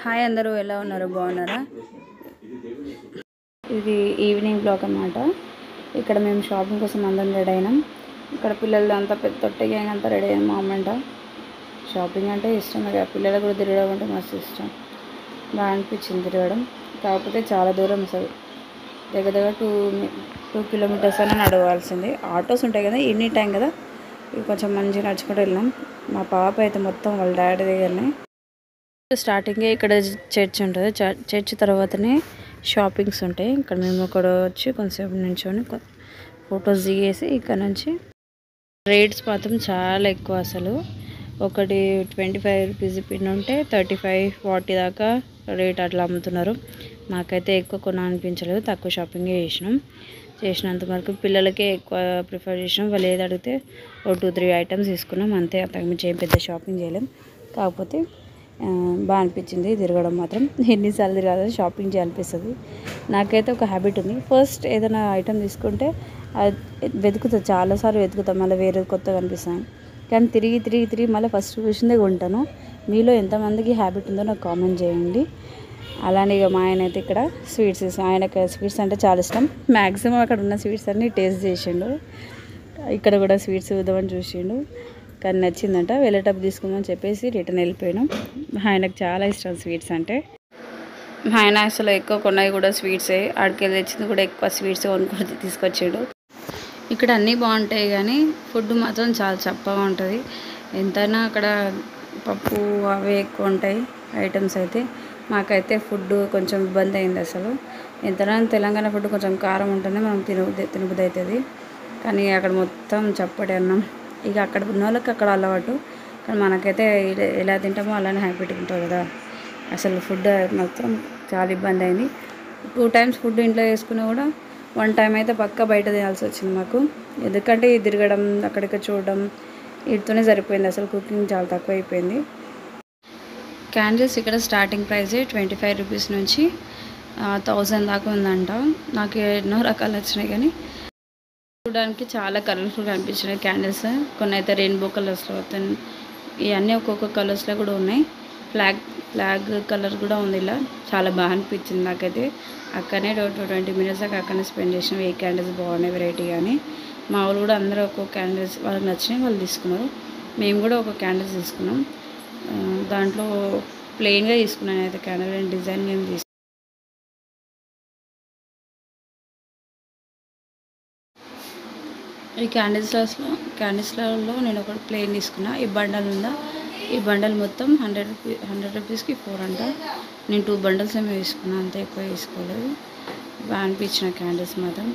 Hi అందరూ ఎలా ఉన్నారు బాగున్నారా? ఇది ఈవినింగ్ బ్లాక్ అన్నమాట. ఇక్కడ మేము షాపింగ్ కోసం అందరం రెడీ అయినాం. ఇక్కడ పిల్లలు అంతా పెద్ద తొట్టె గ్యాంగ్ అంతా రెడీ అయ్యాం. మా అమ్మంట షాపింగ్ అంటే ఇష్టం, ఇక పిల్లలకు కూడా తిరగడం అంటే మస్తు ఇష్టం. బాగా అనిపించింది తిరగడం. కాకపోతే చాలా దూరం, అసలు దగ్గర దగ్గర 2 కిలోమీటర్స్ అయినా నడవాల్సింది. ఆటోస్ ఉంటాయి కదా, ఎనీ టైం కదా, ఇవి కొంచెం మంచిగా నడుచుకుంటూ వెళ్ళినాం. మా పాప అయితే మొత్తం వాళ్ళ డాడీ దగ్గరనే. స్టార్టింగే ఇక్కడ చర్చ్ ఉంటుంది, చర్చ్ తర్వాతనే షాపింగ్స్ ఉంటాయి. ఇక్కడ మేము ఇక్కడ వచ్చి కొంచెంసేపు నించొని ఫొటోస్ దిగేసి ఇక్కడ నుంచి రేట్స్ మాత్రం చాలా ఎక్కువ. అసలు ఒకటి 25 రూపీస్ పిన్ ఉంటే 35-40 దాకా రేట్ అట్లా అమ్ముతున్నారు. నాకైతే ఎక్కువ కొన అనిపించలేదు, తక్కువ షాపింగే చేసినంత వరకు పిల్లలకే ఎక్కువ ప్రిఫర్ చేసినాం. వాళ్ళు ఏది అడిగితే 2-3 ఐటమ్స్ తీసుకున్నాం అంతే, అంతకుమించి ఏం పెద్ద షాపింగ్ చేయలేం. కాకపోతే బాగా అనిపించింది తిరగడం మాత్రం. ఎన్నిసార్లు తిరగాలి, షాపింగ్ చేయాలనిపిస్తుంది. నాకైతే ఒక హ్యాబిట్ ఉంది, ఫస్ట్ ఏదైనా ఐటమ్ తీసుకుంటే అది వెతుకుతా, చాలాసార్లు వెతుకుతాం, మళ్ళీ వేరే కొత్తగా అనిపిస్తాను. కానీ తిరిగి మళ్ళీ ఫస్ట్ చూసిందే కొంటాను. మీలో ఎంతమందికి హ్యాబిట్ ఉందో నాకు కామెంట్ చేయండి. అలానే ఇక మా ఆయన అయితే ఇక్కడ స్వీట్స్, ఆయనకు స్వీట్స్ అంటే చాలా ఇష్టం. మ్యాక్సిమం అక్కడ ఉన్న స్వీట్స్ అన్నీ టేస్ట్ చేసిండు. ఇక్కడ కూడా స్వీట్స్ చూద్దామని చూసిండు, కానీ నచ్చిందంట. వెళ్ళేటప్పుడు తీసుకుందామని చెప్పేసి రిటర్న్ వెళ్ళిపోయినాం. ఆయనకు చాలా ఇష్టం స్వీట్స్ అంటే. ఆయన అసలు ఎక్కువ కొన్నవి కూడా స్వీట్సే, ఆడికెళ్ళి తెచ్చింది కూడా ఎక్కువ స్వీట్స్ కొనుక్కొని తీసుకొచ్చాడు. ఇక్కడ అన్నీ బాగుంటాయి కానీ ఫుడ్ మాత్రం చాలా చప్పగా ఉంటుంది. ఎంతైనా అక్కడ పప్పు అవే ఎక్కువ ఉంటాయి ఐటమ్స్ అయితే. మాకైతే ఫుడ్ కొంచెం ఇబ్బంది అయింది అసలు. ఎంతైనా తెలంగాణ ఫుడ్ కొంచెం కారం ఉంటేనే మనం తినబుద్ధి అవుతుంది, కానీ అక్కడ మొత్తం చప్పటి అన్నం. ఇక అక్కడ ఉన్న వాళ్ళకి అక్కడ అలవాటు, కానీ మనకైతే ఎలా తింటామో అలానే హ్యాపీగా ఉంటుంది కదా. అసలు ఫుడ్ మాత్రం చాలా ఇబ్బంది అయింది. 2 times ఫుడ్ ఇంట్లో వేసుకున్నా కూడా 1 time అయితే పక్కా బయట తినాల్సి వచ్చింది మాకు. ఎందుకంటే తిరగడం, అక్కడికి చూడడం, వీటితోనే సరిపోయింది. అసలు కుకింగ్ చాలా తక్కువ అయిపోయింది. క్యాండిల్స్ ఇక్కడ స్టార్టింగ్ ప్రైజే 25 రూపీస్ నుంచి 1000 దాకా ఉందంట. నాకు ఎన్నో రకాలు వచ్చినాయి, కానీ చూడడానికి చాలా కలర్ఫుల్గా అనిపించినాయి క్యాండిల్స్. కొన్ని అయితే రెయిన్బో కలర్స్లో, ఇవన్నీ ఒక్కొక్క కలర్స్లో కూడా ఉన్నాయి. ఫ్లాగ్ కలర్ కూడా ఉంది. ఇలా చాలా బాగా అనిపించింది నాకైతే. అక్కడనే 20 minutes దాకా అక్కడనే స్పెండ్ చేసినాం. ఏ క్యాండిల్స్ బాగున్నాయి వెరైటీ కానీ. మా వాళ్ళు కూడా అందరూ ఒక్కొక్క క్యాండిల్స్ వాళ్ళకి నచ్చినాయి వాళ్ళు తీసుకున్నారు. మేము కూడా ఒక క్యాండిల్స్ తీసుకున్నాం. దాంట్లో ప్లెయిన్గా తీసుకున్నాను అయితే క్యాండిల్, డిజైన్ మేము తీసుకున్నాం. ఈ క్యాండిల్స్లలో నేను ఒకటి ప్లెయిన్ తీసుకున్నా. ఈ బండల్ ఉందా, ఈ బండల్ మొత్తం 100 రూపీస్కి 4 అంట. నేను 2 bundles ఏమో తీసుకున్నాను, అంత ఎక్కువ తీసుకోలేదు. బాగా అనిపించిన క్యాండిల్స్ మాత్రం.